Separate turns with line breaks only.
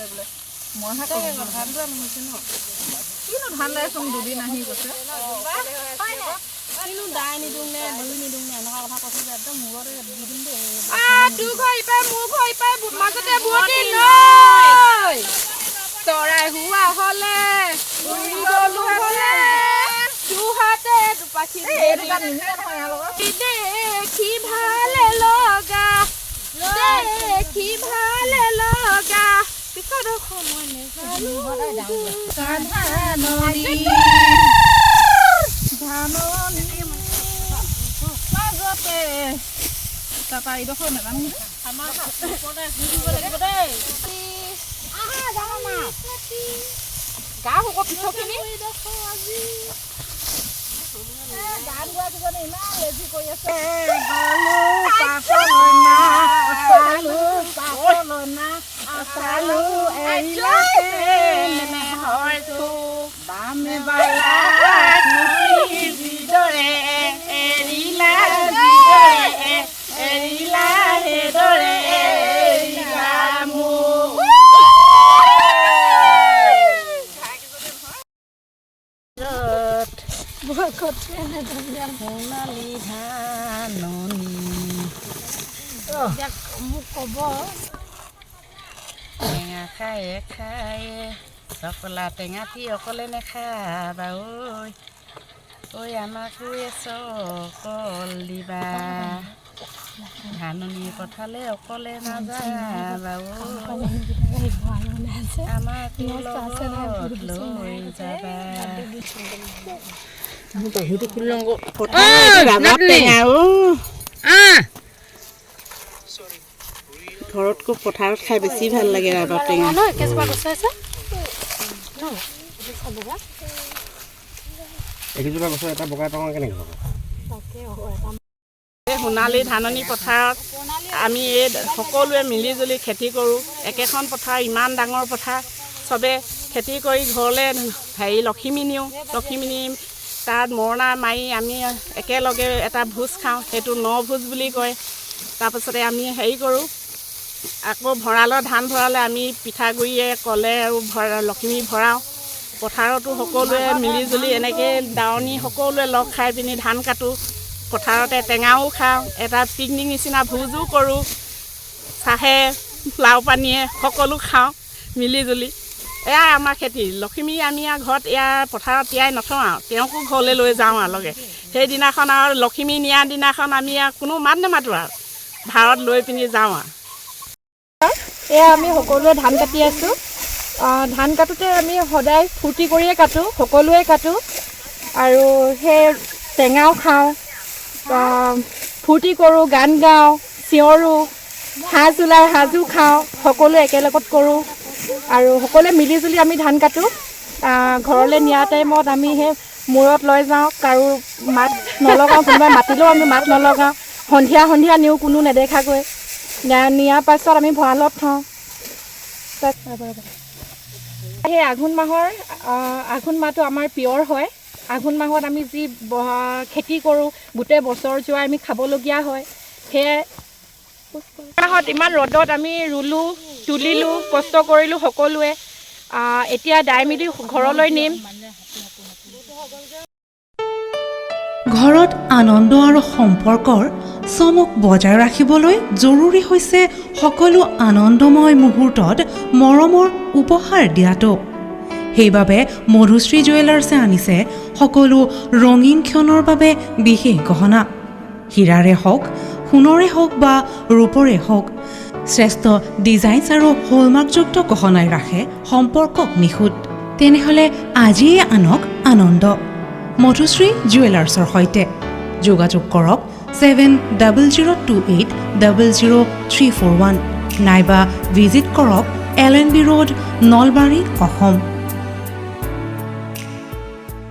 বোলে মই হাতে ধানটো আনিছে ন কিনো ধান লাইছোন দুদিন আহি গৈছে কিনো দাই নিদিওঁ নে দুই নিদিওঁ নে এনেকুৱা কথা কৈছে যে একদম মূৰতে দি দিম দেই তোৰ ঘৰ ইপাই মোৰ ঘৰ ইপাই মাজতে বুৱতী নৈ চৰাই হুৱা হ'লে উৰি গ'লো হ'লে দুহাতে দুপাখি দেখি ভালে লগা দেখি ভালে লগা পিছত সময় মাজতে তাৰপৰা এইডোখৰ নাজানো আমাৰ গা হ'ব পিছৰখিনি গান গোৱা পিছতে ইমান লেজি কৰি আছে সোণালী ধাননি মোক ক'ব টেঙা খায়ে খায়ে চকলা টেঙাটি অকলে নেখাবা ঐ আমাকো চকল দিবা ধাননি পথালে অকলে নাযাবা আমাকো লগত লৈ যাবা ঘৰতকৈ পথাৰত খাই বেছি ভাল লাগে ৰাবাব টেঙা সোণালী ধাননি পথাৰত আমি এই সকলোৱে মিলি জুলি খেতি কৰোঁ একেখন পথাৰ ইমান ডাঙৰ পথাৰ চবে খেতি কৰি ঘৰলৈ লখিমী নিওঁ লখিমী নি তাত মৰণা মাৰি আমি একেলগে এটা ভোজ খাওঁ সেইটো ন ভোজ বুলি কয় তাৰপাছতে আমি কৰোঁ আকৌ ভঁৰালৰ ধান ভৰালে আমি পিঠাগুড়িয়ে কলে আৰু লখিমী ভৰাওঁ পথাৰতো সকলোৱে মিলি জুলি এনেকৈ দাৱনী সকলোৱে লগ খাই পিনি ধান কাটোঁ পথাৰতে টেঙাও খাওঁ এটা পিকনিক নিচিনা ভোজো কৰোঁ চাহে লাও পানীয়ে সকলো খাওঁ মিলি জুলি এয়াই আমাৰ খেতি লখিমী আমি ঘৰত পথাৰত তিয়াই নথওঁ আৰু তেওঁকো ঘৰলৈ লৈ যাওঁ আৰু লগে সেইদিনাখন আৰু লখিমী নিয়াৰ দিনাখন আমি কোনো মাত নেমাতোঁ আৰু ভাৰত লৈ পিনি যাওঁ আৰু এয়া আমি সকলোৱে ধান কাটি আছোঁ ধান কাটোতে আমি সদায় ফূৰ্তি কৰিয়ে কাটোঁ সকলোৱে কাটোঁ আৰু সেই টেঙাও খাওঁ ফূৰ্তি কৰোঁ গান গাওঁ চিঞৰোঁ সাজ ওলাই সাজো খাওঁ সকলোৱে একেলগত কৰোঁ আৰু সকলোৱে মিলি জুলি আমি ধান কাটোঁ ঘৰলৈ নিয়া টাইমত আমি সেই মূৰত লৈ যাওঁ কাৰো মাত নলগাওঁ কোনোবাই মাতিলেও আমি মাত নলগাওঁ সন্ধিয়া সন্ধিয়া নিওঁ কোনো নেদেখাকৈ নিয়াৰ পাছত আমি ভঁৰালত থওঁ সেই আঘোণ মাহটো আমাৰ পিয়ৰ হয় আঘোণ মাহত আমি যি খেতি কৰোঁ গোটেই বছৰ যোৱা আমি খাবলগীয়া হয় সেয়াই মাহত ইমান ৰ'দত আমি ৰুলোঁ তুলিলোঁ কষ্ট কৰিলোঁ সকলোৱে এতিয়া দাই মেলি ঘৰলৈ নিম
ঘৰত আনন্দ আৰু সম্পৰ্কৰ চমক বজাই ৰাখিবলৈ জৰুৰী হৈছে সকলো আনন্দময় মুহূৰ্তত মৰমৰ উপহাৰ দিয়াটো সেইবাবে মধুশ্ৰী জুৱেলাৰ্ছে আনিছে সকলো ৰঙীন ক্ষণৰ বাবে বিশেষ গহনা হীৰাৰে হওক সোণৰে হওক বা ৰূপৰে হওক শ্ৰেষ্ঠ ডিজাইনছ আৰু হলমাৰ্কযুক্ত গহনাই ৰাখে সম্পৰ্কক নিখুঁত তেনেহ'লে আজিয়ে আনক আনন্দ মধুশ্ৰী জুৱেলাৰ্ছৰ সৈতে যোগাযোগ কৰক 7002800341 নাইবা ভিজিট কৰক LNB ৰোড নলবাৰী অসম